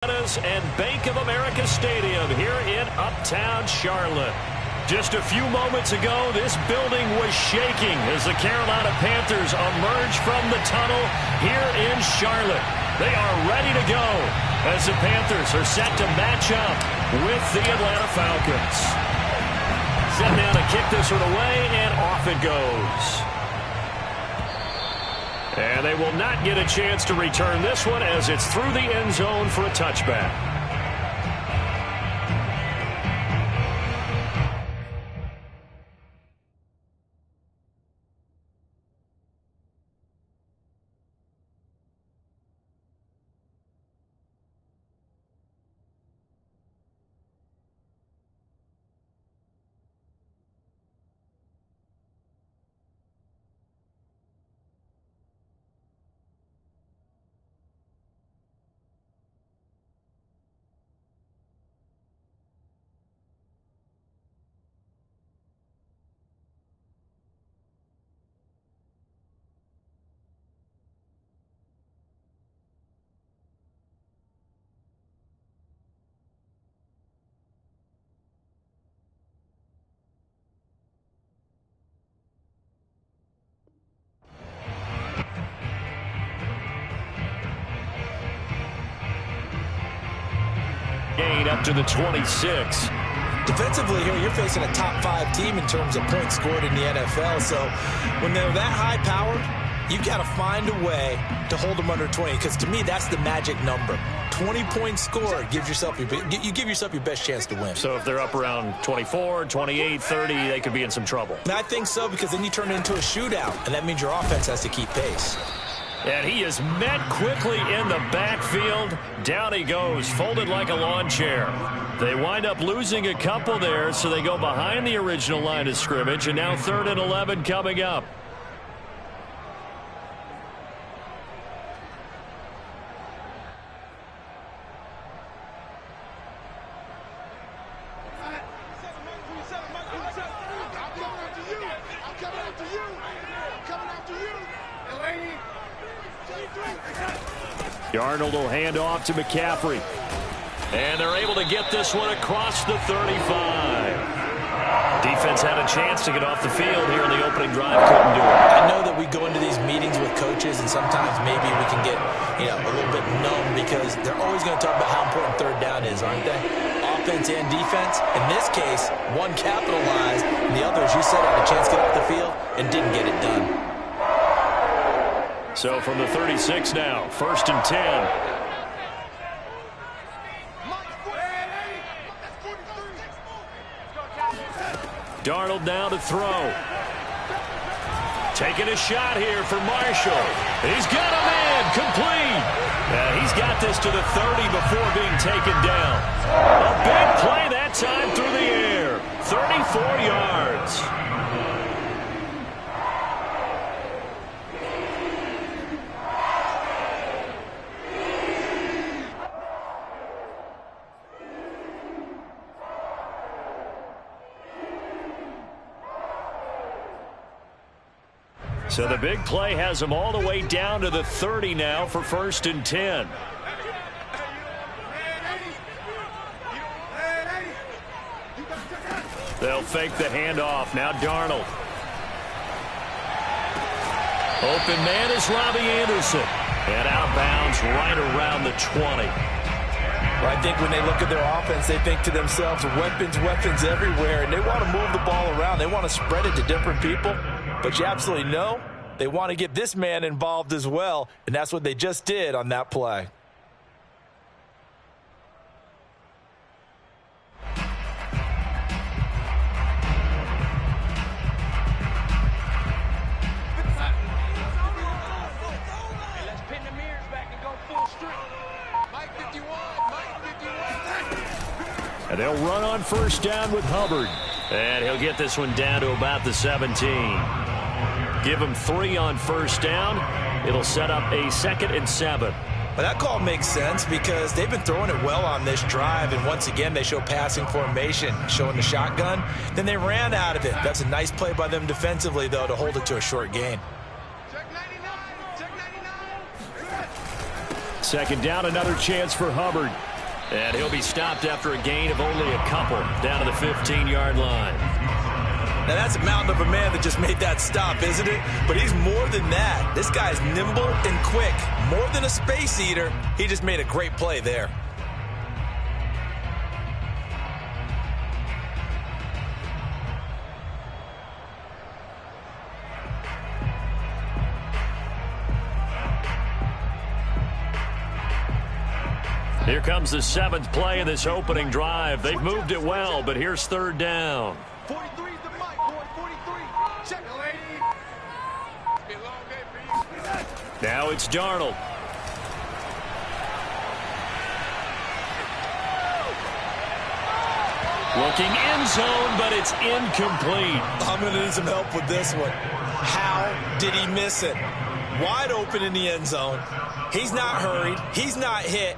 And Bank of America Stadium here in Uptown Charlotte. Just a few moments ago, this building was shaking as the Carolina Panthers emerge from the tunnel here in Charlotte. They are ready to go as the Panthers are set to match up with the Atlanta Falcons. Set down to kick this one away, and off it goes. And they will not get a chance to return this one as it's through the end zone for a touchback. Gain up to the 26. Defensively here, you're facing a top 5 team in terms of points scored in the NFL. So when they're that high-powered, you've got to find a way to hold them under 20. Because to me, that's the magic number. 20 points scored gives yourself you give yourself your best chance to win. So if they're up around 24, 28, 30, they could be in some trouble. And I think so, because then you turn it into a shootout, and that means your offense has to keep pace. And he is met quickly in the backfield. Down he goes, folded like a lawn chair. They wind up losing a couple there, so they go behind the original line of scrimmage, and now 3rd and 11 coming up. Darnold will hand off to McCaffrey. And they're able to get this one across the 35. Defense had a chance to get off the field here in the opening drive. Couldn't do it. I know that we go into these meetings with coaches, and sometimes maybe we can get a little bit numb because they're always going to talk about how important 3rd down is, aren't they? Offense and defense. In this case, one capitalized, and the other, as you said, had a chance to get off the field and didn't get it done. So from the 36 now, 1st and 10. Darnold now to throw. Taking a shot here for Marshall. He's got a man complete. He's got this to the 30 before being taken down. A big play that time through the air. 34 yards. So the big play has them all the way down to the 30 now for 1st and 10. They'll fake the handoff. Now Darnold. Open man is Robbie Anderson. And outbounds right around the 20. Well, I think when they look at their offense, they think to themselves, weapons, weapons everywhere, and they want to move the ball around. They want to spread it to different people. But you absolutely know they want to get this man involved as well, and that's what they just did on that play. Let's pin the mirrors back and go full strength. Mike 51, Mike 51. And they'll run on 1st down with Hubbard. And he'll get this one down to about the 17. Give him 3 on 1st down. It'll set up a 2nd and 7. But that call makes sense because they've been throwing it well on this drive, and once again they show passing formation, showing the shotgun. Then they ran out of it. That's a nice play by them defensively, though, to hold it to a short gain. Check 99. Check 99. 2nd down, another chance for Hubbard. And he'll be stopped after a gain of only a couple down to the 15-yard line. Now, that's a mountain of a man that just made that stop, isn't it? But he's more than that. This guy's nimble and quick. More than a space eater, he just made a great play there. Here comes the 7th play of this opening drive. They've moved it well, but here's 3rd down. 43 is the mic, boy. 43. Check it, lady. It's been a long day for you. Now it's Darnold. Looking end zone, but it's incomplete. I'm going to need some help with this one. How did he miss it? Wide open in the end zone. He's not hurried. He's not hit.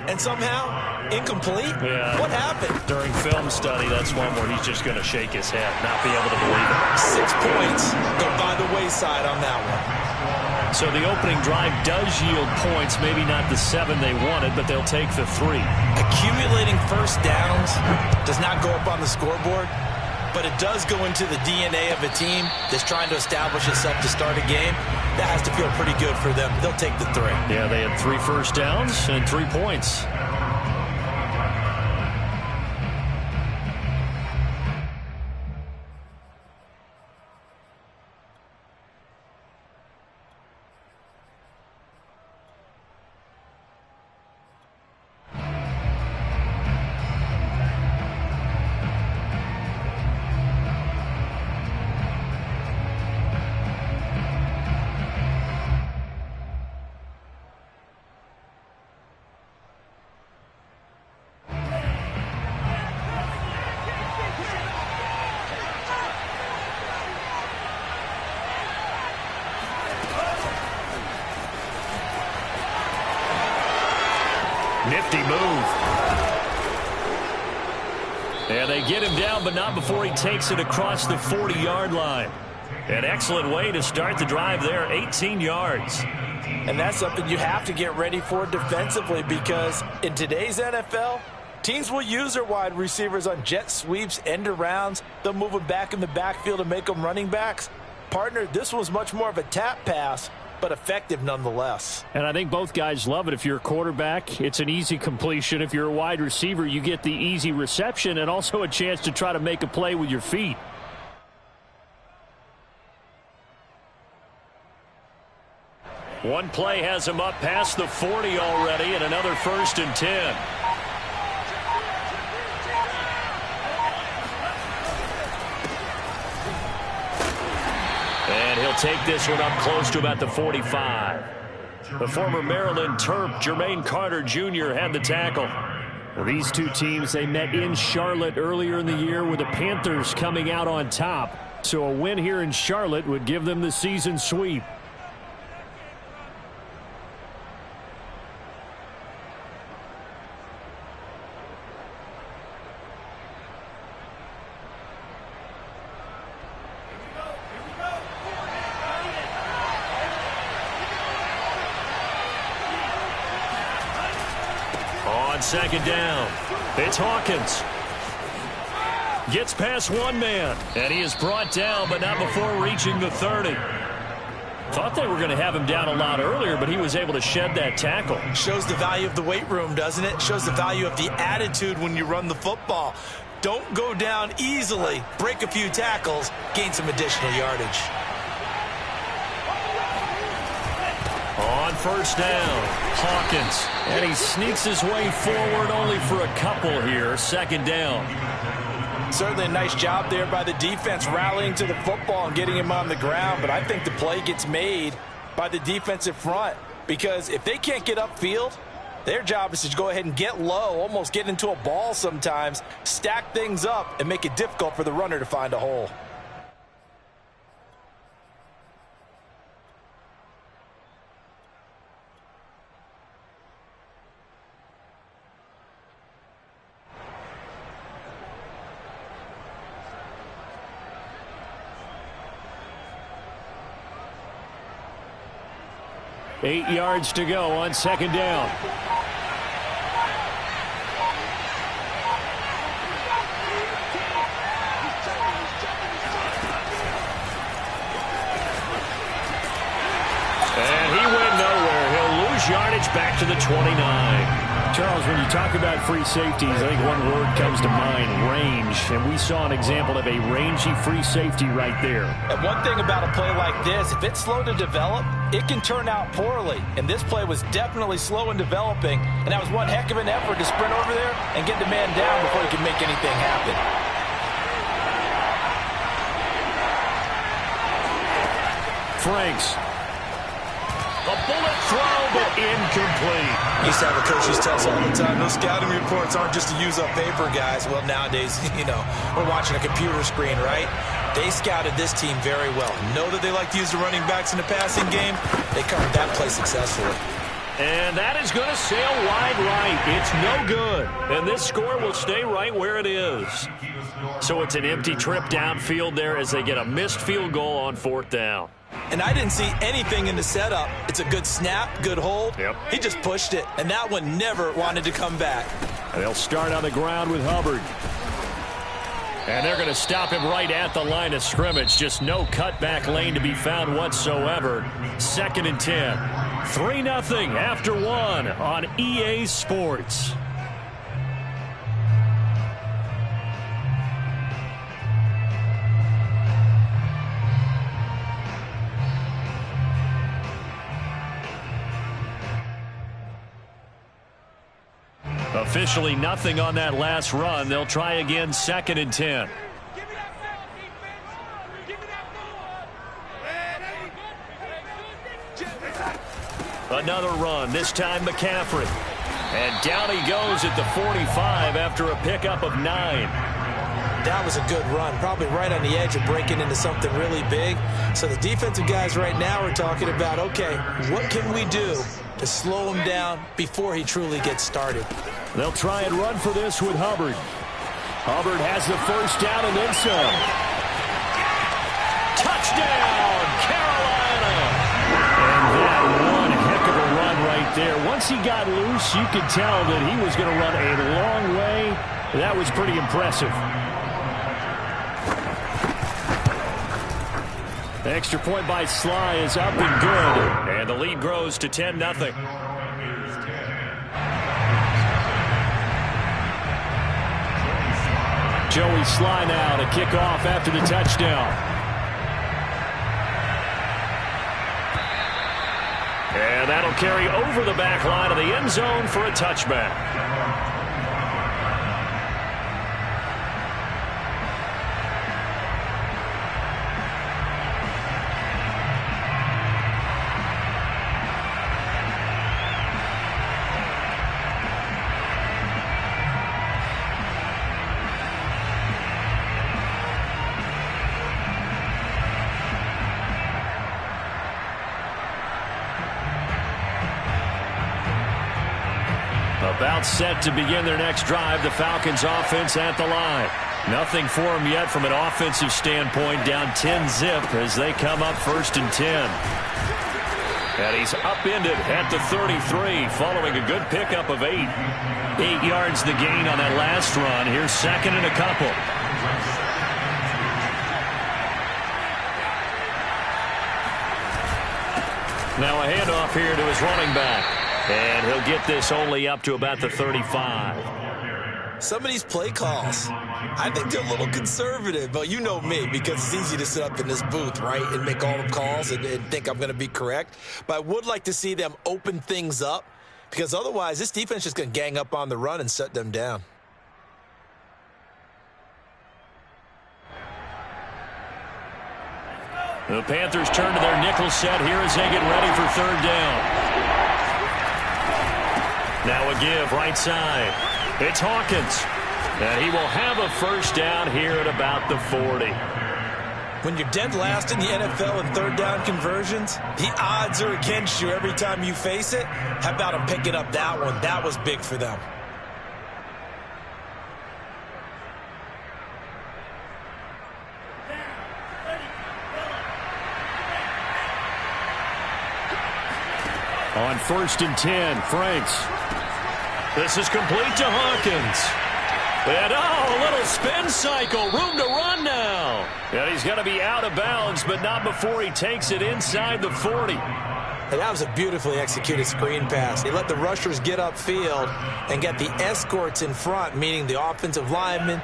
And somehow, incomplete? Yeah. What happened? During film study, that's one where he's just going to shake his head, not be able to believe it. 6 points go by the wayside on that one. So the opening drive does yield points, maybe not the 7 they wanted, but they'll take the 3. Accumulating first downs does not go up on the scoreboard, but it does go into the DNA of a team that's trying to establish itself to start a game. That has to feel pretty good for them. They'll take the 3. Yeah, they had 3 first downs and 3 points. Nifty move. And they get him down, but not before he takes it across the 40-yard line. An excellent way to start the drive there, 18 yards. And that's something you have to get ready for defensively, because in today's NFL, teams will use their wide receivers on jet sweeps, end arounds. They'll move them back in the backfield and make them running backs. Partner, this was much more of a tap pass, but effective nonetheless. And I think both guys love it. If you're a quarterback, it's an easy completion. If you're a wide receiver, you get the easy reception and also a chance to try to make a play with your feet. One play has him up past the 40 already, and another 1st and 10. And he'll take this one up close to about the 45. The former Maryland Terp, Jermaine Carter Jr., had the tackle. These two teams, they met in Charlotte earlier in the year with the Panthers coming out on top. So a win here in Charlotte would give them the season sweep. Second down. It's Hawkins. Gets past one man. And he is brought down, but not before reaching the 30. Thought they were going to have him down a lot earlier, but he was able to shed that tackle. Shows the value of the weight room, doesn't it? Shows the value of the attitude when you run the football. Don't go down easily. Break a few tackles. Gain some additional yardage. On 1st down, Hawkins. And he sneaks his way forward only for a couple here. 2nd down. Certainly a nice job there by the defense rallying to the football and getting him on the ground. But I think the play gets made by the defensive front, because if they can't get upfield, their job is to go ahead and get low, almost get into a ball sometimes, stack things up, and make it difficult for the runner to find a hole. $8 yards to go on 2nd down. to the 29. Charles, when you talk about free safeties, I think one word comes to mind, range. And we saw an example of a rangy free safety right there. And one thing about a play like this, if it's slow to develop, it can turn out poorly. And this play was definitely slow in developing. And that was one heck of an effort to sprint over there and get the man down before he could make anything happen. Franks. A bullet throw, but incomplete. Used to have a coach used to tell us all the time, those scouting reports aren't just to use up paper, guys. Well, nowadays, we're watching a computer screen, right? They scouted this team very well. Know that they like to use the running backs in the passing game. They covered that play successfully. And that is going to sail wide right. It's no good. And this score will stay right where it is. So it's an empty trip downfield there as they get a missed field goal on 4th down. And I didn't see anything in the setup. It's a good snap, good hold. Yep. He just pushed it, and that one never wanted to come back. And they'll start on the ground with Hubbard. And they're going to stop him right at the line of scrimmage. Just no cutback lane to be found whatsoever. 2nd and 10. 3-0 after 1 on EA Sports. Officially nothing on that last run. They'll try again 2nd and 10. Another run, this time McCaffrey. And down he goes at the 45 after a pickup of 9. That was a good run, probably right on the edge of breaking into something really big. So the defensive guys right now are talking about, okay, what can we do to slow him down before he truly gets started? They'll try and run for this with Hubbard. Hubbard has the 1st down and then some. Touchdown, Carolina! And that one heck of a run right there. Once he got loose, you could tell that he was going to run a long way. That was pretty impressive. The extra point by Sly is up and good. And the lead grows to 10-0. Joey Sly now to kick off after the touchdown. And that'll carry over the back line of the end zone for a touchback. About set to begin their next drive. The Falcons offense at the line. Nothing for them yet from an offensive standpoint. Down 10-zip as they come up 1st and 10. And he's upended at the 33 following a good pickup of 8. 8 yards the gain on that last run. Here's 2nd and a couple. Now a handoff here to his running back. And he'll get this only up to about the 35. Some of these play calls, I think they're a little conservative, but you know me, because it's easy to sit up in this booth, right, and make all the calls and think I'm going to be correct. But I would like to see them open things up, because otherwise this defense is just going to gang up on the run and shut them down. The Panthers turn to their nickel set here as they get ready for 3rd down. Now a give right side. It's Hawkins. And he will have a 1st down here at about the 40. When you're dead last in the NFL in 3rd down conversions, the odds are against you every time you face it. How about him picking up that one? That was big for them. On 1st and 10, Franks. This is complete to Hawkins. And, a little spin cycle. Room to run now. And he's going to be out of bounds, but not before he takes it inside the 40. And that was a beautifully executed screen pass. They let the rushers get upfield and get the escorts in front, meaning the offensive linemen,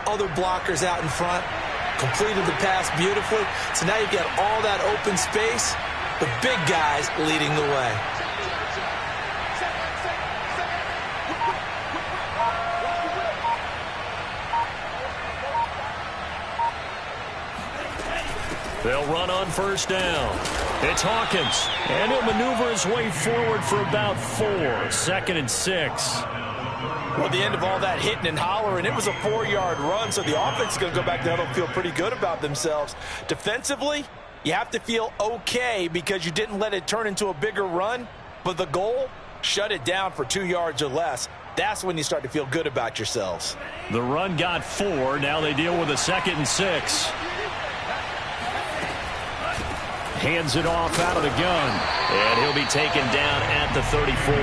other blockers out in front, completed the pass beautifully. So now you've got all that open space with big guys leading the way. They'll run on first down. It's Hawkins, and he'll maneuver his way forward for about 4. 2nd and 6. Well, at the end of all that hitting and hollering, it was a 4-yard run, so the offense is going to go back there and feel pretty good about themselves. Defensively, you have to feel okay because you didn't let it turn into a bigger run, but the goal, shut it down for 2 yards or less. That's when you start to feel good about yourselves. The run got 4. Now they deal with a 2nd and 6. Hands it off out of the gun. And he'll be taken down at the 34.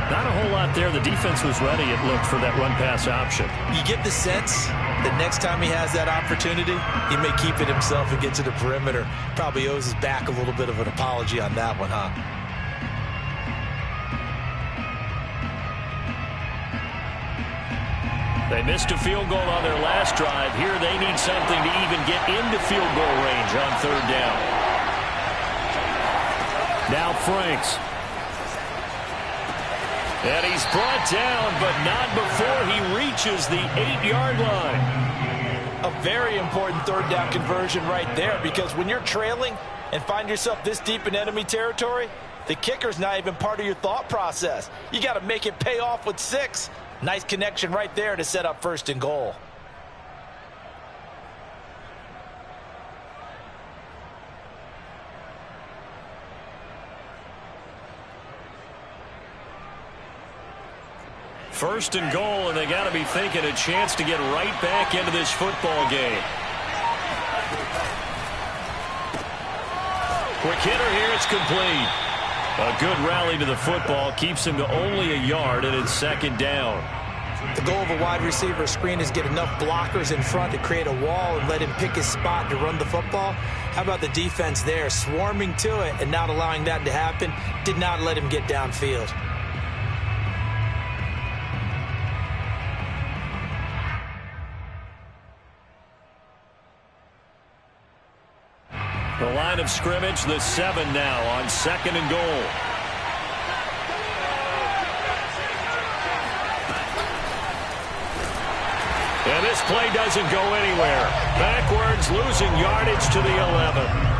Not a whole lot there. The defense was ready, it looked, for that run-pass option. You get the sense that next time he has that opportunity, he may keep it himself and get to the perimeter. Probably owes his back a little bit of an apology on that one, huh? They missed a field goal on their last drive. Here they need something to even get into field goal range on 3rd down. Now Franks. And he's brought down, but not before he reaches the 8-yard line. A very important 3rd down conversion right there, because when you're trailing and find yourself this deep in enemy territory, the kicker's not even part of your thought process. You got to make it pay off with 6. Nice connection right there to set up 1st and goal. First and goal, and they got to be thinking a chance to get right back into this football game. Quick hitter here, it's complete. A good rally to the football, keeps him to only a yard, and it's 2nd down. The goal of a wide receiver screen is get enough blockers in front to create a wall and let him pick his spot to run the football. How about the defense there, swarming to it and not allowing that to happen? Did not let him get downfield. The line of scrimmage, the 7 now on 2nd and goal. And this play doesn't go anywhere. Backwards, losing yardage to the 11.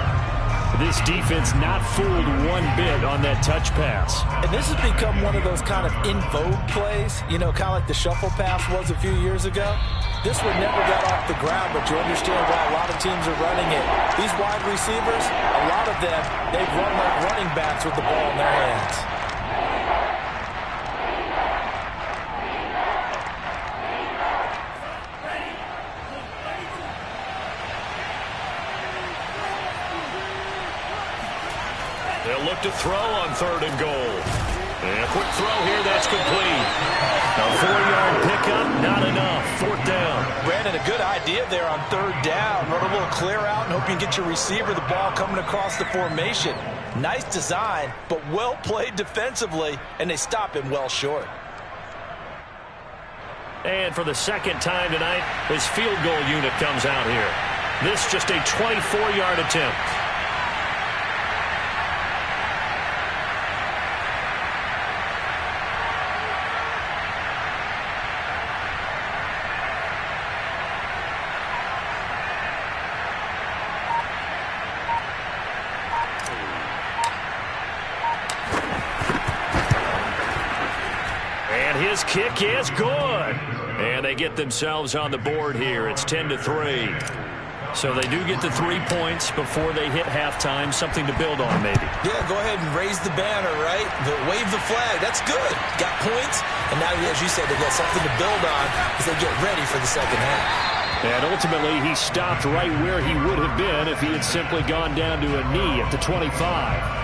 This defense not fooled one bit on that touch pass. And this has become one of those kind of in vogue plays, you know, kind of like the shuffle pass was a few years ago. This one never got off the ground, but you understand why a lot of teams are running it. These wide receivers, a lot of them, they've run like running backs with the ball in their hands. They'll look to throw on 3rd and goal. And a quick throw here, that's complete. A 4-yard pickup, not enough. 4th down. Brandon, a good idea there on 3rd down. Run a little clear out and hope you can get your receiver the ball coming across the formation. Nice design, but well played defensively, and they stop him well short. And for the 2nd time tonight, his field goal unit comes out here. This just a 24-yard attempt. His kick is good. And they get themselves on the board here. It's 10-3. So they do get the 3 points before they hit halftime. Something to build on, maybe. Yeah, go ahead and raise the banner, right? Wave the flag. That's good. Got points. And now, as you said, they've got something to build on as they get ready for the 2nd half. And ultimately, he stopped right where he would have been if he had simply gone down to a knee at the 25.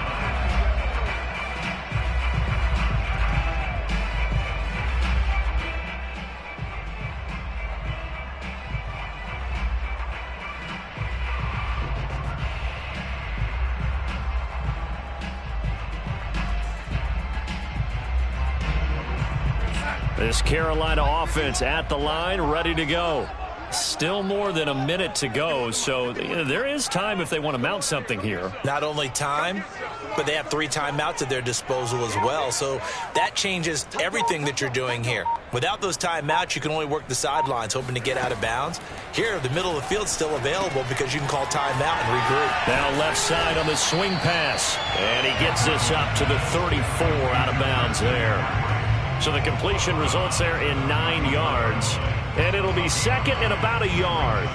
This Carolina offense at the line, ready to go. Still more than a minute to go, so there is time if they want to mount something here. Not only time, but they have 3 timeouts at their disposal as well, so that changes everything that you're doing here. Without those timeouts, you can only work the sidelines, hoping to get out of bounds. Here, the middle of the field's still available because you can call timeout and regroup. Now left side on the swing pass, and he gets this up to the 34 out of bounds there. So the completion results there in 9 yards. And it'll be second and about a yard.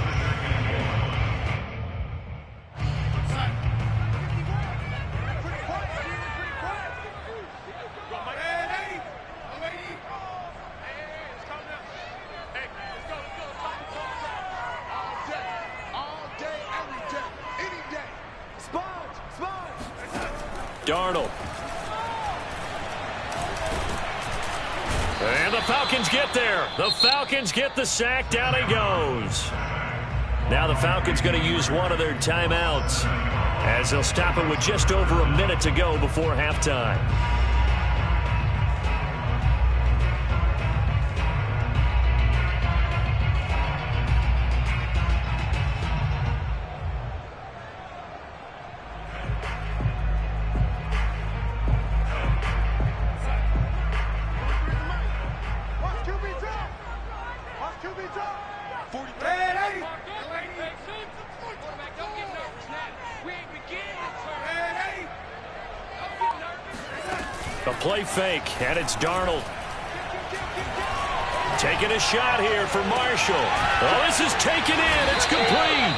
Darnold. And the Falcons get there. The Falcons get the sack. Down he goes. Now the Falcons going to use one of their timeouts as they'll stop it with just over a minute to go before halftime. A play fake, and it's Darnold. Taking a shot here for Marshall. Oh, this is taken in. It's complete.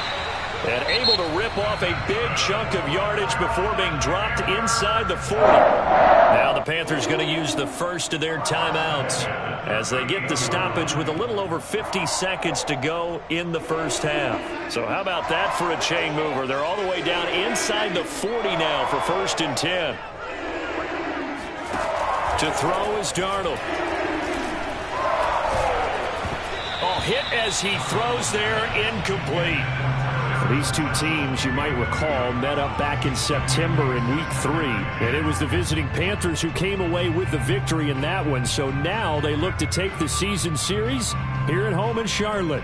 And able to rip off a big chunk of yardage before being dropped inside the 40. Now the Panthers going to use the first of their timeouts as they get the stoppage with a little over 50 seconds to go in the first half. So how about that for a chain mover? They're all the way down inside the 40 now for 1st and 10. To throw is Darnold. Oh, hit as he throws there, incomplete. These two teams, you might recall, met up back in September in Week 3. And it was the visiting Panthers who came away with the victory in that one. So now they look to take the season series here at home in Charlotte.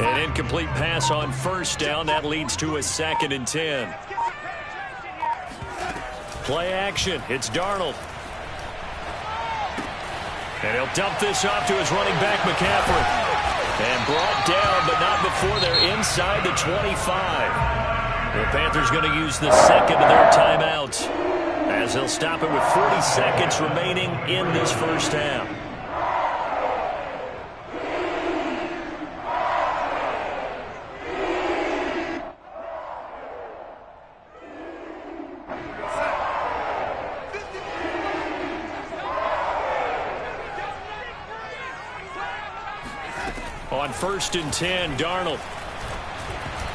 An incomplete pass on 1st down. That leads to a 2nd and 10. Play action. It's Darnold. And he'll dump this off to his running back, McCaffrey. And brought down, but not before they're inside the 25. The Panthers going to use the second of their timeouts as they'll stop it with 40 seconds remaining in this first half. On 1st and 10, Darnold.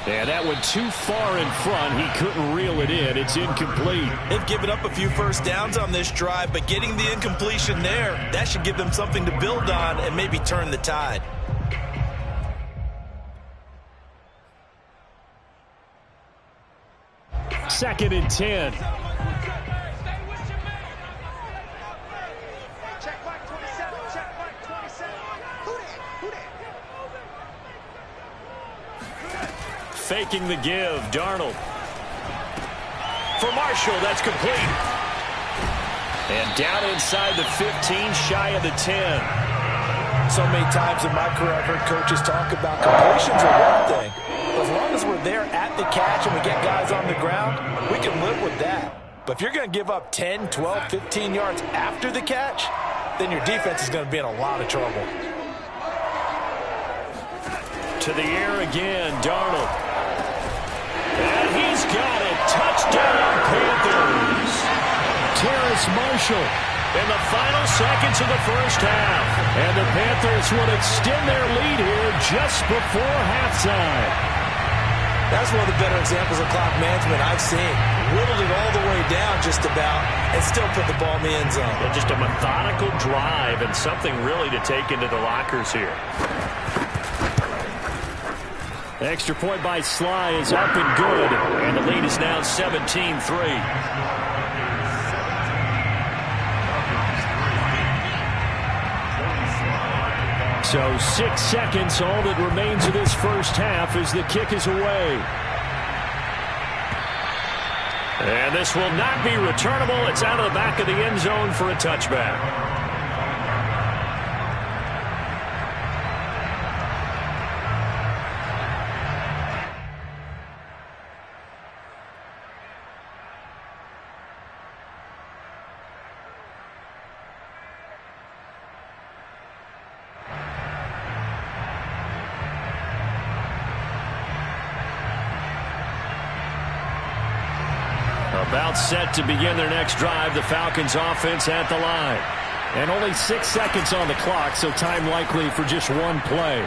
And that went too far in front. He couldn't reel it in. It's incomplete. They've given up a few first downs on this drive, but getting the incompletion there, that should give them something to build on and maybe turn the tide. Second and 10. Faking the give, Darnold. For Marshall, that's complete. And down inside the 15, shy of the 10. So many times in my career I've heard coaches talk about completions are one thing. As long as we're there at the catch and we get guys on the ground, we can live with that. But if you're going to give up 10, 12, 15 yards after the catch, then your defense is going to be in a lot of trouble. To the air again, Darnold. And he's got it. Touchdown, Panthers. Terrace Marshall. In the final seconds of the first half. And the Panthers will extend their lead here just before halftime. That's one of the better examples of clock management I've seen. Whittled it all the way just about, and still put the ball in the end zone. Yeah, just a methodical drive and something really to take into the lockers here. The extra point by Sly is up and good, and the lead is now 17-3. So 6 seconds, all that remains of this first half as the kick is away. And this will not be returnable. It's out of the back of the end zone for a touchback. About set to begin their next drive. The Falcons offense at the line. And only 6 seconds on the clock, so time likely for just one play.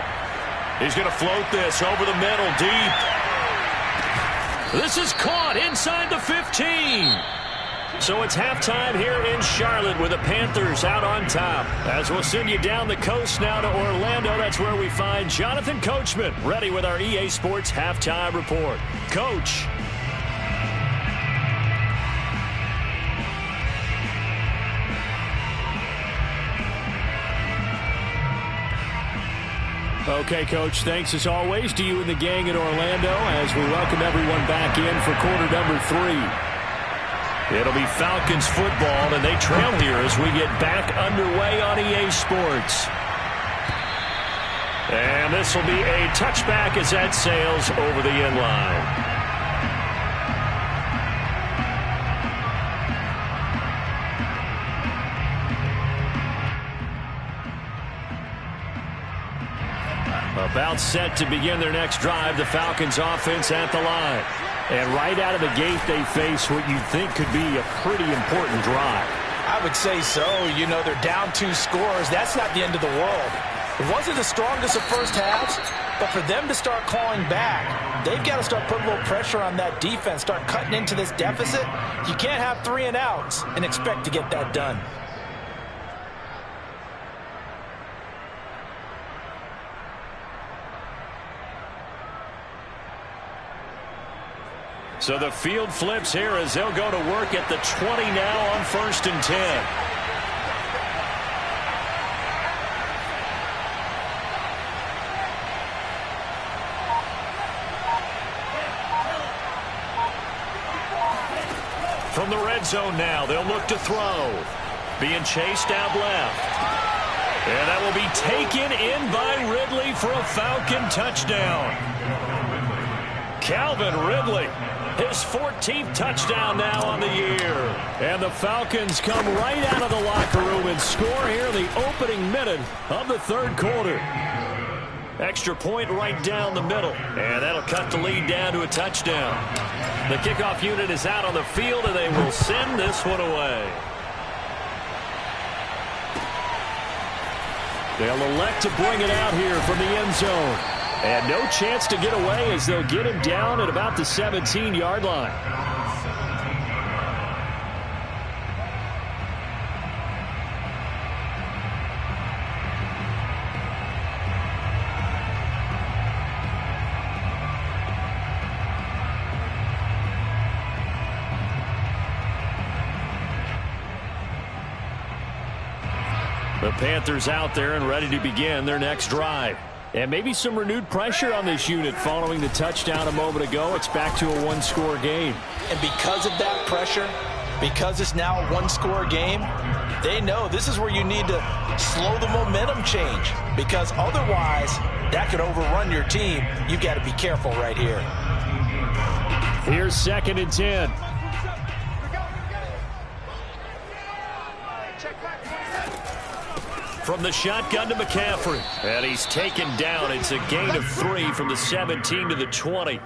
He's going to float this over the middle deep. This is caught inside the 15. So it's halftime here in Charlotte with the Panthers out on top. As we'll send you down the coast now to Orlando, that's where we find Jonathan Coachman ready with our EA Sports halftime report. Coach. Okay, Coach, thanks as always to you and the gang in Orlando as we welcome everyone back in for quarter number 3. It'll be Falcons football, and they trail here as we get back underway on EA Sports. And this will be a touchback as that sails over the end line. About set to begin their next drive, the Falcons offense at the line. And right out of the gate, they face what you think could be a pretty important drive. I would say so. You know, they're down 2 scores. That's not the end of the world. It wasn't the strongest of first halves, but for them to start clawing back, they've got to start putting a little pressure on that defense, start cutting into this deficit. You can't have 3 and outs and expect to get that done. So the field flips here as they'll go to work at the 20 now on 1st and 10. From the red zone now, they'll look to throw. Being chased out left. And that will be taken in by Ridley for a Falcon touchdown. Calvin Ridley. His 14th touchdown now on the year. And the Falcons come right out of the locker room and score here in the opening minute of the third quarter. Extra point right down the middle. And that'll cut the lead down to a touchdown. The kickoff unit is out on the field, and they will send this one away. They'll elect to bring it out here from the end zone. And no chance to get away as they'll get him down at about the 17-yard line. The Panthers out there and ready to begin their next drive. And maybe some renewed pressure on this unit following the touchdown a moment ago. It's back to a 1-score game. And because of that pressure, because it's now a 1-score game, they know this is where you need to slow the momentum change. Because otherwise, that could overrun your team. You've got to be careful right here. Here's 2nd and 10. From the shotgun to McCaffrey. And he's taken down. It's a gain of 3 from the 17 to the 20.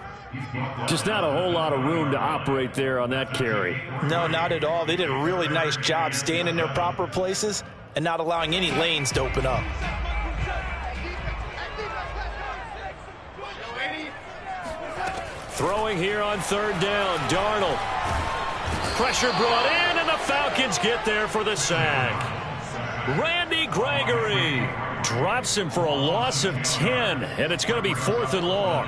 Just not a whole lot of room to operate there on that carry. No, not at all. They did a really nice job staying in their proper places and not allowing any lanes to open up. Throwing here on 3rd down, Darnold. Pressure brought in, and the Falcons get there for the sack. Randy Gregory drops him for a loss of 10, and it's going to be 4th and long.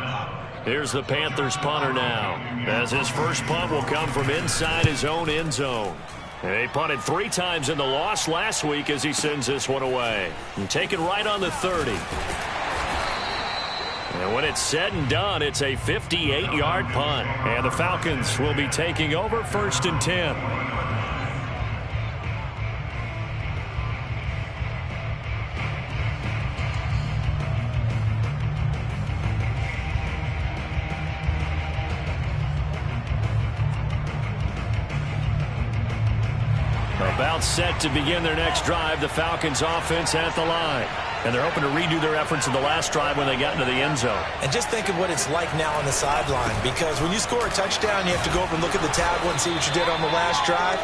Here's the Panthers punter now, as his first punt will come from inside his own end zone. And he punted 3 times in the loss last week as he sends this one away. And taken right on the 30. And when it's said and done, it's a 58-yard punt. And the Falcons will be taking over 1st and 10. About set to begin their next drive, the Falcons offense at the line. And they're hoping to redo their efforts in the last drive when they got into the end zone. And just think of what it's like now on the sideline, because when you score a touchdown, you have to go over and look at the tablet and see what you did on the last drive.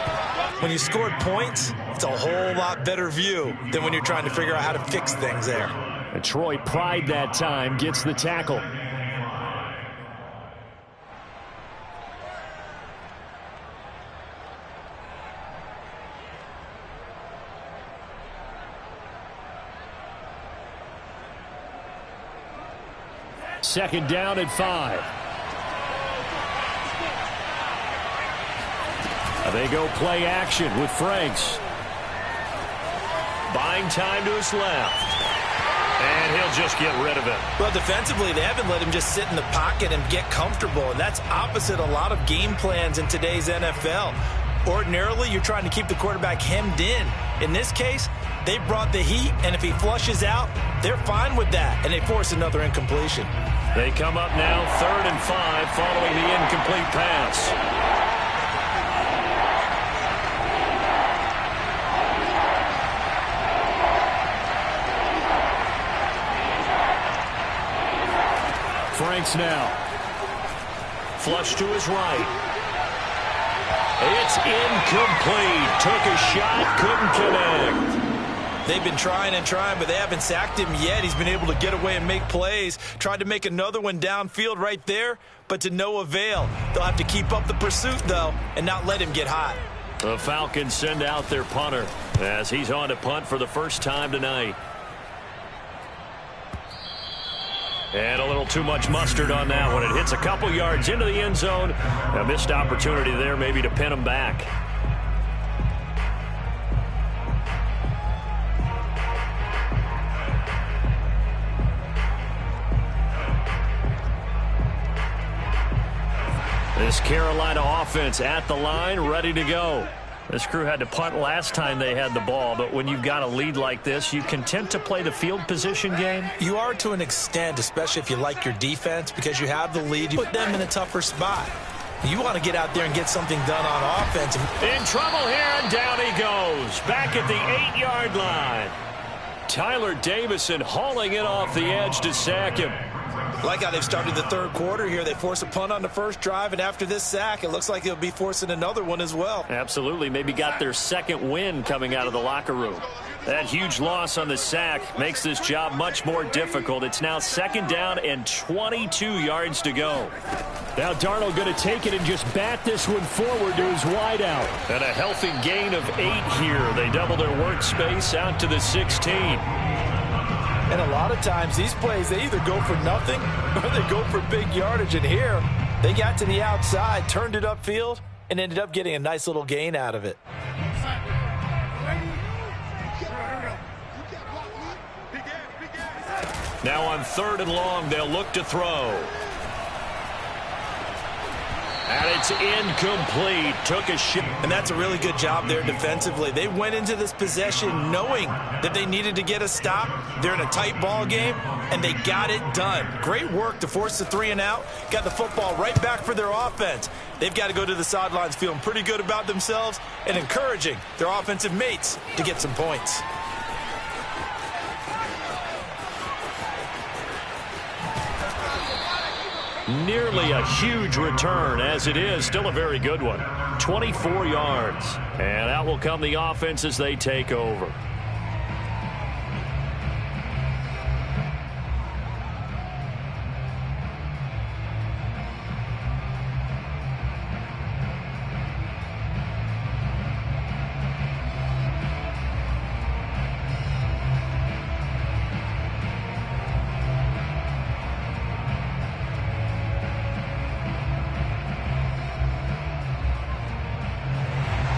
When you scored points, it's a whole lot better view than when you're trying to figure out how to fix things there. And Troy Pride that time gets the tackle. Second down at 5. They go play action with Franks. Buying time to his left. And he'll just get rid of it. Well, defensively, they haven't let him just sit in the pocket and get comfortable, and that's opposite a lot of game plans in today's NFL. Ordinarily, you're trying to keep the quarterback hemmed in. In this case, they brought the heat, and if he flushes out, they're fine with that, and they force another incompletion. They come up now 3rd and 5 following the incomplete pass. Franks now. Flush to his right. It's incomplete. Took a shot, couldn't connect. They've been trying and trying, but they haven't sacked him yet. He's been able to get away and make plays. Tried to make another one downfield right there, but to no avail. They'll have to keep up the pursuit, though, and not let him get hot. The Falcons send out their punter as he's on to punt for the first time tonight. And a little too much mustard on that one. It hits a couple yards into the end zone. A missed opportunity there maybe to pin him back. This Carolina offense at the line, ready to go. This crew had to punt last time they had the ball, but when you've got a lead like this, you content to play the field position game? You are to an extent, especially if you like your defense, because you have the lead. You put them in a tougher spot. You want to get out there and get something done on offense. In trouble here, and down he goes. Back at the 8-yard line. Tyler Davison hauling it off the edge to sack him. Like how they've started the third quarter here. They force a punt on the first drive, and after this sack, it looks like they'll be forcing another one as well. Absolutely. Maybe got their second win coming out of the locker room. That huge loss on the sack makes this job much more difficult. It's now 2nd down and 22 yards to go. Now Darnold going to take it and just bat this one forward to his wideout. And a healthy gain of 8 here. They double their workspace out to the 16. And a lot of times these plays, they either go for nothing or they go for big yardage. And here, they got to the outside, turned it upfield, and ended up getting a nice little gain out of it. Now on 3rd and long, they'll look to throw. And it's incomplete. Took a shot. And that's a really good job there defensively. They went into this possession knowing that they needed to get a stop. They're in a tight ball game, and they got it done. Great work to force the 3 and out. Got the football right back for their offense. They've got to go to the sidelines feeling pretty good about themselves and encouraging their offensive mates to get some points. Nearly a huge return, as it is still a very good one. 24 yards. And out will come the offense as they take over.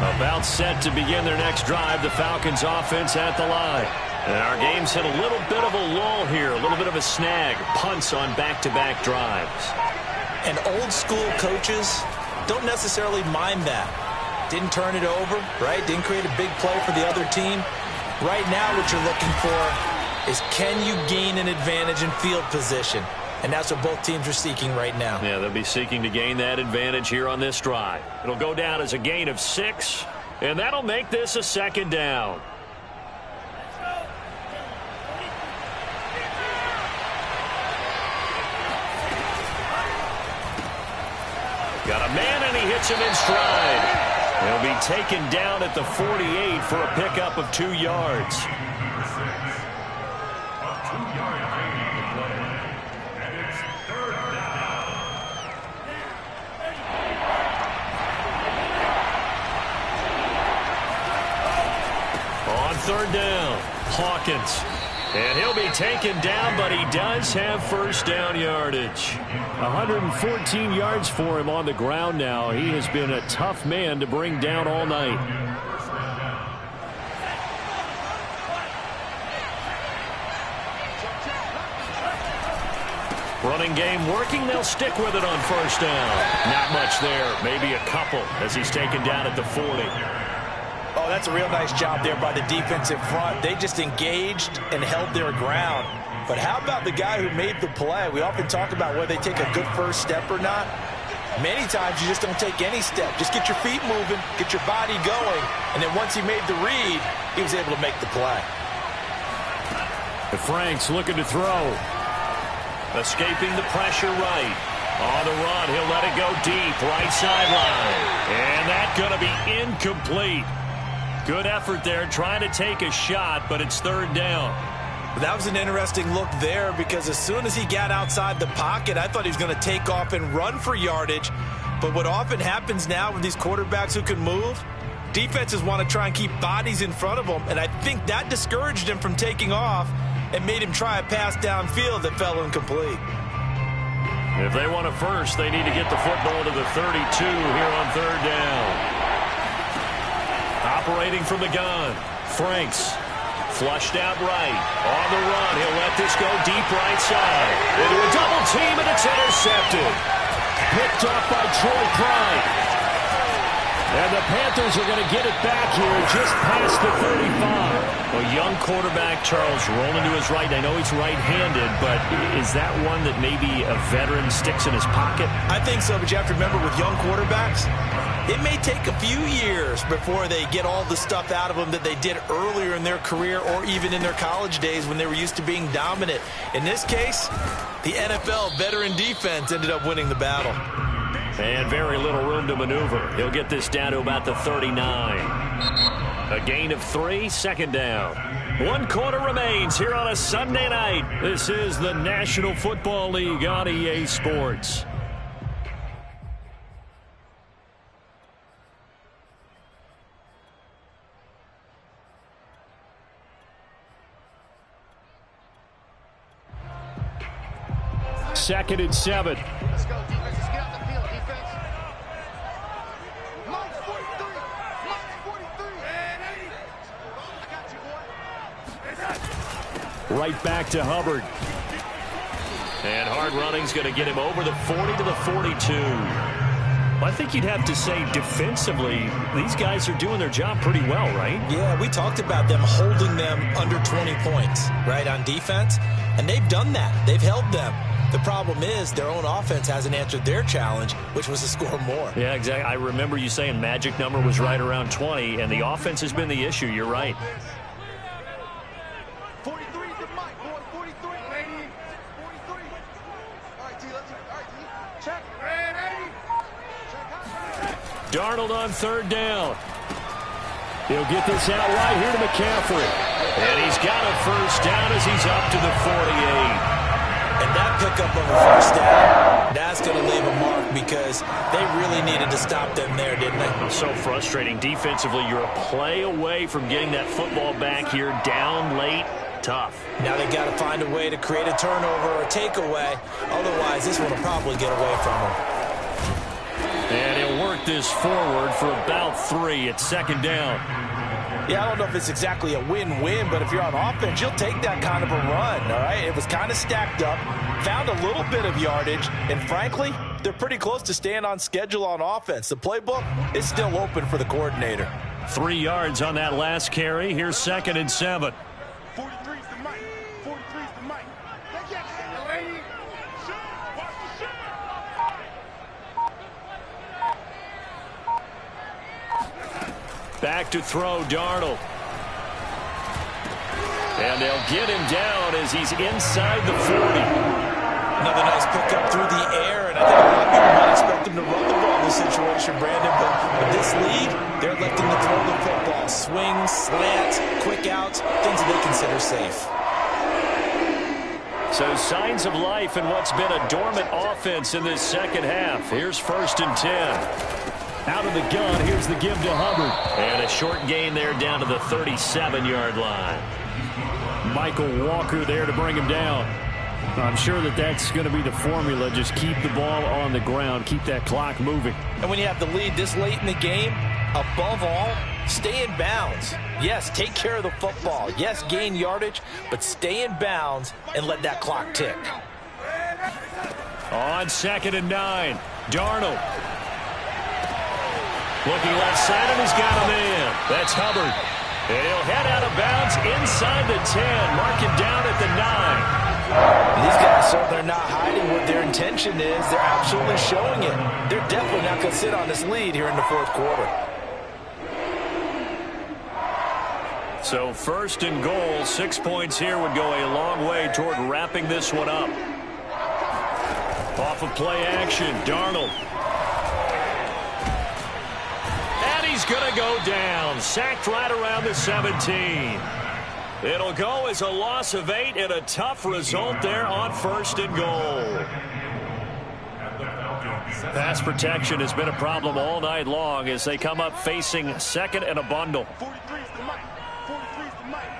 About set to begin their next drive, the Falcons offense at the line. And our game's hit a little bit of a lull here, a little bit of a snag. Punts on back-to-back drives. And old school coaches don't necessarily mind that. Didn't turn it over, right? Didn't create a big play for the other team. Right now what you're looking for is, can you gain an advantage in field position? And that's what both teams are seeking right now. Yeah, they'll be seeking to gain that advantage here on this drive. It'll go down as a gain of 6, and that'll make this a second down. Got a man, and he hits him in stride. He'll be taken down at the 48 for a pickup of 2 yards. On third down, Hawkins. And he'll be taken down, but he does have first down yardage. 114 yards for him on the ground now. He has been a tough man to bring down all night. Running game working. They'll stick with it on first down. Not much there. Maybe a couple as he's taken down at the 40. Oh, that's a real nice job there by the defensive front. They just engaged and held their ground. But how about the guy who made the play? We often talk about whether they take a good first step or not. Many times you just don't take any step. Just get your feet moving, get your body going, and then once he made the read, he was able to make the play. Frank's looking to throw. Escaping the pressure right. On the run, he'll let it go deep, right sideline. And that's going to be incomplete. Good effort there, trying to take a shot, but it's third down. That was an interesting look there, because as soon as he got outside the pocket, I thought he was going to take off and run for yardage. But what often happens now with these quarterbacks who can move, defenses want to try and keep bodies in front of them, and I think that discouraged him from taking off and made him try a pass downfield that fell incomplete. If they want a first, they need to get the football to the 32 here on third down. Operating from the gun, Franks. Flushed out right. On the run, he'll let this go deep right side. Into a double team, and it's intercepted. Picked off by Troy Pride. And the Panthers are going to get it back here just past the 35. A young quarterback, Charles, rolling to his right. I know he's right-handed, but is that one that maybe a veteran sticks in his pocket? I think so, but you have to remember with young quarterbacks, it may take a few years before they get all the stuff out of them that they did earlier in their career or even in their college days when they were used to being dominant. In this case, the NFL veteran defense ended up winning the battle. And very little room to maneuver. He'll get this down to about the 39. A gain of 3, second down. 1 quarter remains here on a Sunday night. This is the National Football League on EA Sports. Second and 7. Let's go, defense. Let's get out the field, defense. Mark 43. Mark 43. I got you, boy. Right back to Hubbard. And hard running's going to get him over the 40 to the 42. Well, I think you'd have to say defensively, these guys are doing their job pretty well, right? Yeah, we talked about them holding them under 20 points, right, on defense. And they've done that. They've held them. The problem is their own offense hasn't answered their challenge, which was to score more. Yeah, exactly. I remember you saying magic number was right around 20, and the offense has been the issue. You're right. 43 is the mic, boy. 43. 43. All right, T. Let's check. Check. Darnold on third down. He'll get this out right here to McCaffrey. And he's got a first down as he's up to the 48. And that pickup of a first down, that's going to leave a mark because they really needed to stop them there, didn't they? So frustrating. Defensively, you're a play away from getting that football back here down late. Tough. Now they got to find a way to create a turnover or a takeaway. Otherwise, this one will probably get away from them. And he'll work this forward for about 3 at second down. Yeah, I don't know if it's exactly a win-win, but if you're on offense, you'll take that kind of a run, all right? It was kind of stacked up, found a little bit of yardage, and frankly, they're pretty close to staying on schedule on offense. The playbook is still open for the coordinator. 3 yards on that last carry. Here's 2nd and 7. 43's the mic. 43's the mic. Back to throw, Darnold. And they'll get him down as he's inside the 40. Another nice pickup through the air, and I think a lot of people might expect him to run the ball in this situation, Brandon, but with this lead, they're electing to throw the football. Swings, slants, quick outs, things that they consider safe. So signs of life in what's been a dormant offense in this second half. Here's 1st and 10. Out of the gun, here's the give to Hubbard. And a short gain there down to the 37-yard line. Michael Walker there to bring him down. I'm sure that that's going to be the formula. Just keep the ball on the ground. Keep that clock moving. And when you have the lead this late in the game, above all, stay in bounds. Yes, take care of the football. Yes, gain yardage, but stay in bounds and let that clock tick. On 2nd and 9, Darnold. Looking left side, and he's got him in. That's Hubbard. And he'll head out of bounds inside the 10. Mark him down at the 9. These guys certainly are not hiding what their intention is. They're absolutely showing it. They're definitely not going to sit on this lead here in the 4th quarter. So 1st and goal, 6 points here would go a long way toward wrapping this one up. Off of play action, Darnold. He's going to go down. Sacked right around the 17. It'll go as a loss of 8 and a tough result there on 1st and goal. Pass protection has been a problem all night long as they come up facing 2nd and a bundle. 43's the mic. 43's the mic.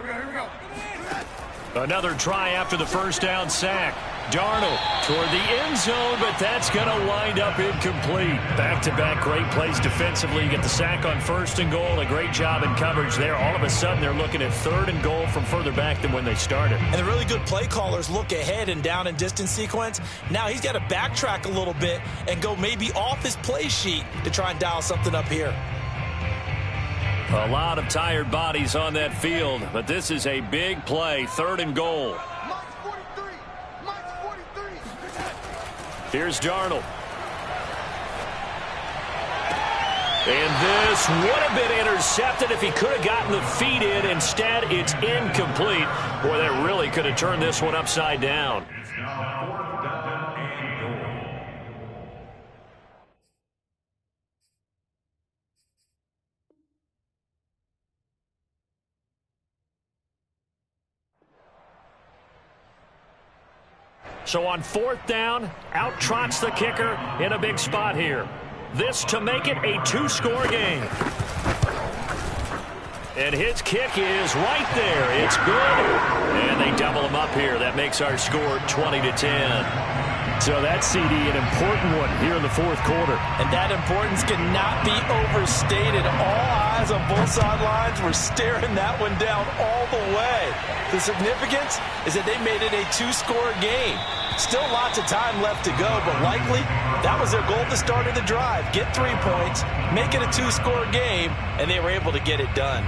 Here we go. Another try after the 1st down sack. Darnold toward the end zone, but that's going to wind up incomplete. Back-to-back great plays defensively. You get the sack on 1st and goal. A great job in coverage there. All of a sudden, they're looking at 3rd and goal from further back than when they started. And the really good play callers look ahead and down and distance sequence. Now he's got to backtrack a little bit and go maybe off his play sheet to try and dial something up here. A lot of tired bodies on that field, but this is a big play. 3rd and goal. Mike's 43. Mike's 43. Here's Darnold. And this would have been intercepted if he could have gotten the feet in. Instead, it's incomplete. Boy, that really could have turned this one upside down. So on 4th down, out trots the kicker in a big spot here. This to make it a 2-score game. And his kick is right there. It's good. And they double him up here. That makes our score 20-10. So that's, CD, an important one here in the 4th quarter. And that importance cannot be overstated. All eyes on both sidelines were staring that one down all the way. The significance is that they made it a 2-score game. Still lots of time left to go, but likely that was their goal at the start of the drive. Get 3 points, make it a 2-score game, and they were able to get it done.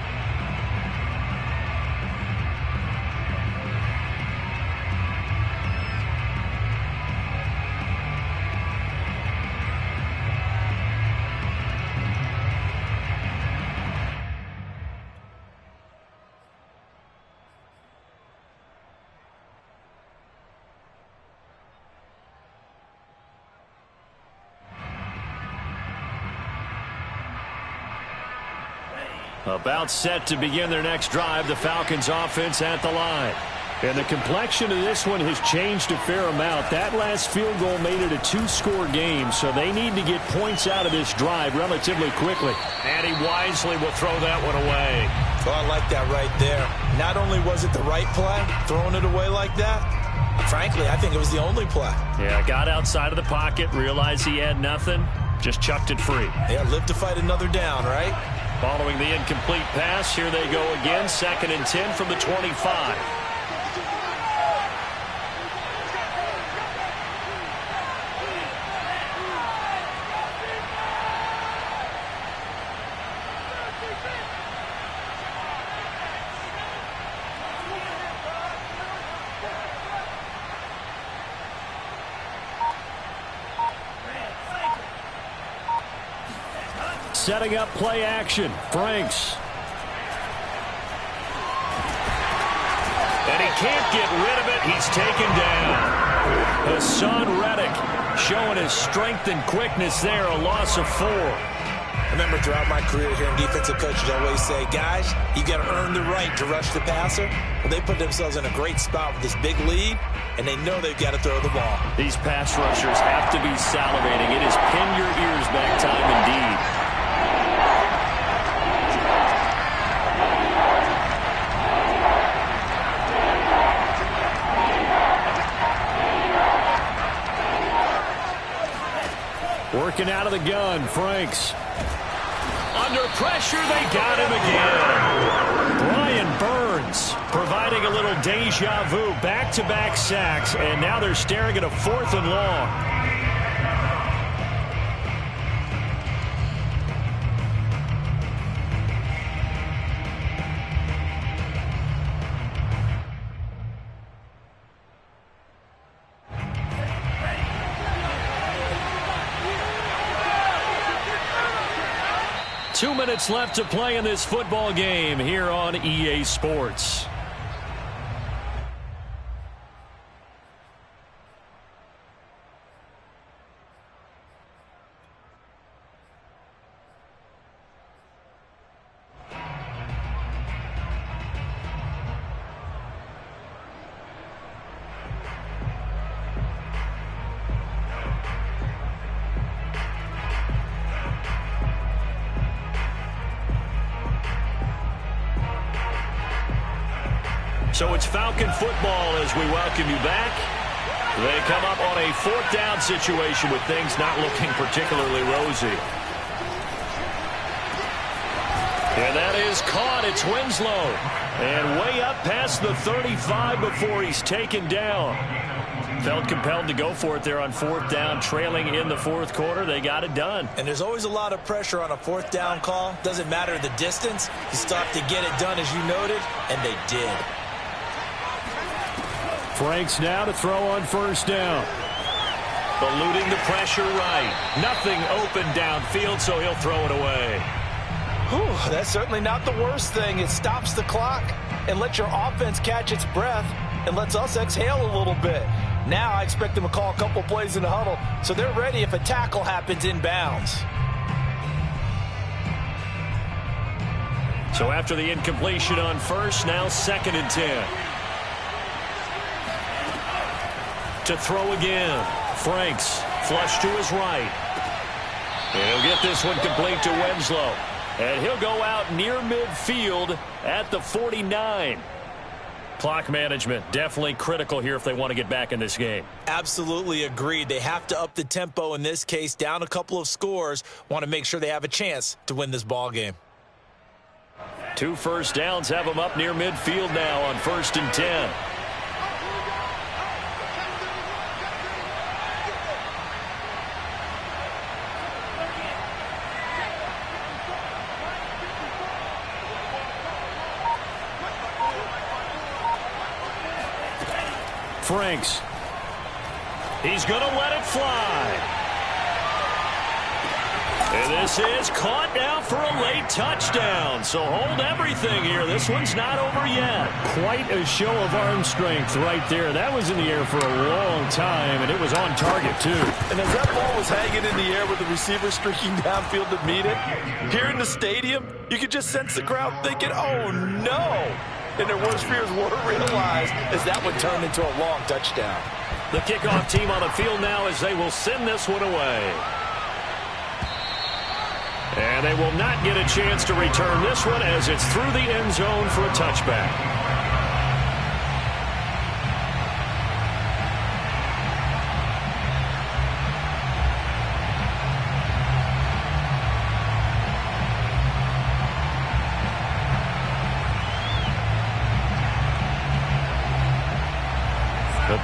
About set to begin their next drive, the Falcons offense at the line. And the complexion of this one has changed a fair amount. That last field goal made it a 2-score game, so they need to get points out of this drive relatively quickly. And he wisely will throw that one away. Oh, I like that right there. Not only was it the right play, throwing it away like that, Frankly, I think it was the only play. Yeah, got outside of the pocket, realized he had nothing, just chucked it free. Yeah, live to fight another down, right? Following the incomplete pass, here they go again, 2nd and 10 from the 25. Setting up play action. Franks. And he can't get rid of it. He's taken down. Hassan Reddick showing his strength and quickness there. A loss of 4. I remember throughout my career here in defensive coaches always say, guys, you got to earn the right to rush the passer. Well, they put themselves in a great spot with this big lead, and they know they've got to throw the ball. These pass rushers have to be salivating. It is pin your ears back time indeed. Working out of the gun, Franks. Under pressure, they got him again. Brian Burns providing a little deja vu, back-to-back sacks, and now they're staring at a 4th and long. 2 minutes left to play in this football game here on EA Sports. So it's Falcon football as we welcome you back. They come up on a 4th down situation with things not looking particularly rosy. And that is caught. It's Winslow. And way up past the 35 before he's taken down. Felt compelled to go for it there on 4th down, trailing in the 4th quarter. They got it done. And there's always a lot of pressure on a 4th down call. Doesn't matter the distance. You still have to get it done, as you noted, and they did. Franks now to throw on 1st down. Eluding the pressure right. Nothing open downfield, so he'll throw it away. Whew, that's certainly not the worst thing. It stops the clock and lets your offense catch its breath and lets us exhale a little bit. Now I expect them to call a couple plays in the huddle, so they're ready if a tackle happens inbounds. So after the incompletion on 1st, now 2nd and 10. To throw again. Franks flush to his right. And he'll get this one complete to Winslow. And he'll go out near midfield at the 49. Clock management definitely critical here if they want to get back in this game. Absolutely agreed. They have to up the tempo in this case, down a couple of scores. Want to make sure they have a chance to win this ball game. 2 first downs have them up near midfield now on 1st and 10. Franks. He's going to let it fly. And this is caught now for a late touchdown. So hold everything here. This one's not over yet. Quite a show of arm strength right there. That was in the air for a long time, and it was on target, too. And as that ball was hanging in the air with the receiver streaking downfield to meet it, here in the stadium, you could just sense the crowd thinking, oh, no. And their worst fears were realized as that one turned into a long touchdown. The kickoff team on the field now as they will send this one away. And they will not get a chance to return this one as it's through the end zone for a touchback.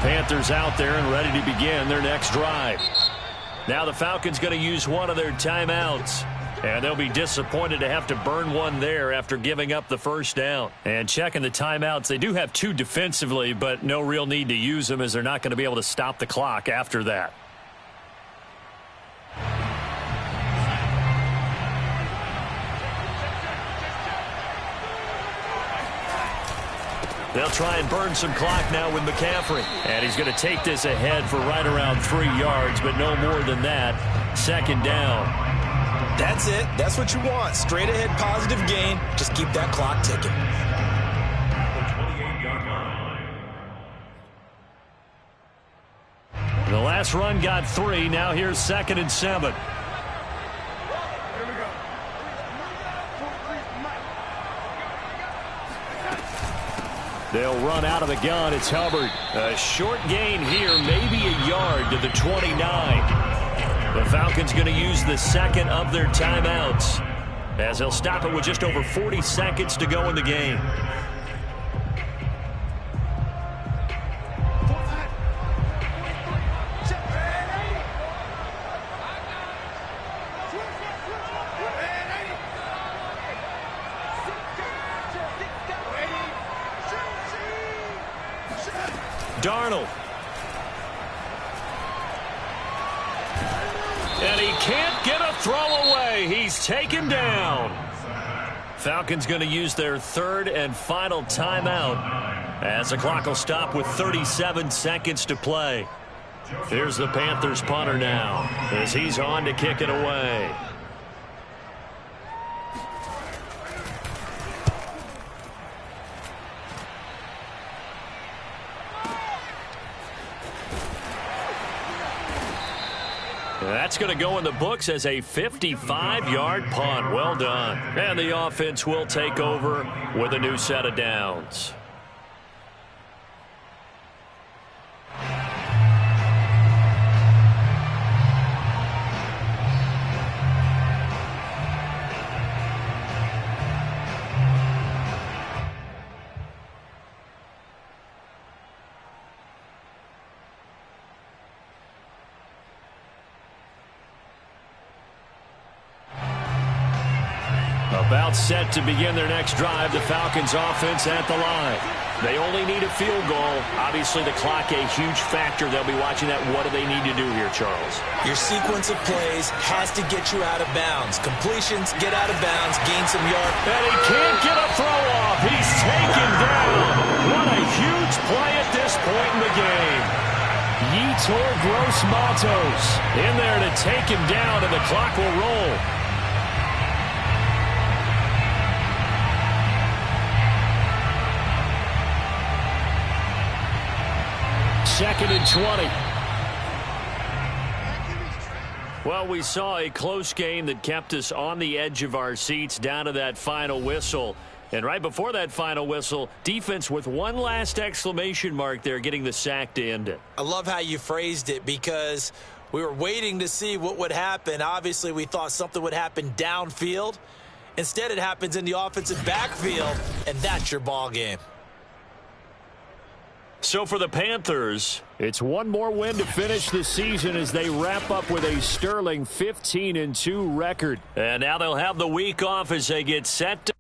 Panthers out there and ready to begin their next drive. Now the Falcons going to use one of their timeouts. And they'll be disappointed to have to burn one there after giving up the first down. And checking the timeouts, they do have 2 defensively, but no real need to use them as they're not going to be able to stop the clock after that. They'll try and burn some clock now with McCaffrey. And he's going to take this ahead for right around 3 yards, but no more than that. Second down. That's it. That's what you want. Straight ahead positive gain. Just keep that clock ticking. The last run got 3. Now here's 2nd and 7. They'll run out of the gun. It's Hubbard. A short gain here, maybe a yard to the 29. The Falcons going to use the second of their timeouts as they'll stop it with just over 40 seconds to go in the game. Darnold. And he can't get a throw away. He's taken down. Falcons going to use their 3rd and final timeout as the clock will stop with 37 seconds to play. Here's the Panthers punter now as he's on to kick it away. That's going to go in the books as a 55-yard punt. Well done. And the offense will take over with a new set of downs. About set to begin their next drive, the Falcons offense at the line. They only need a field goal. Obviously, the clock a huge factor. They'll be watching that. What do they need to do here, Charles? Your sequence of plays has to get you out of bounds. Completions, get out of bounds, gain some yards. And he can't get a throw off. He's taken down. What a huge play at this point in the game. Yetur Gross-Matos in there to take him down, and the clock will roll. Second and 20. Well, we saw a close game that kept us on the edge of our seats down to that final whistle. And right before that final whistle, defense with one last exclamation mark there, getting the sack to end it. I love how you phrased it because we were waiting to see what would happen. Obviously, we thought something would happen downfield. Instead, it happens in the offensive backfield, and that's your ball game. So for the Panthers, it's one more win to finish the season as they wrap up with a sterling 15-2 record. And now they'll have the week off as they get set to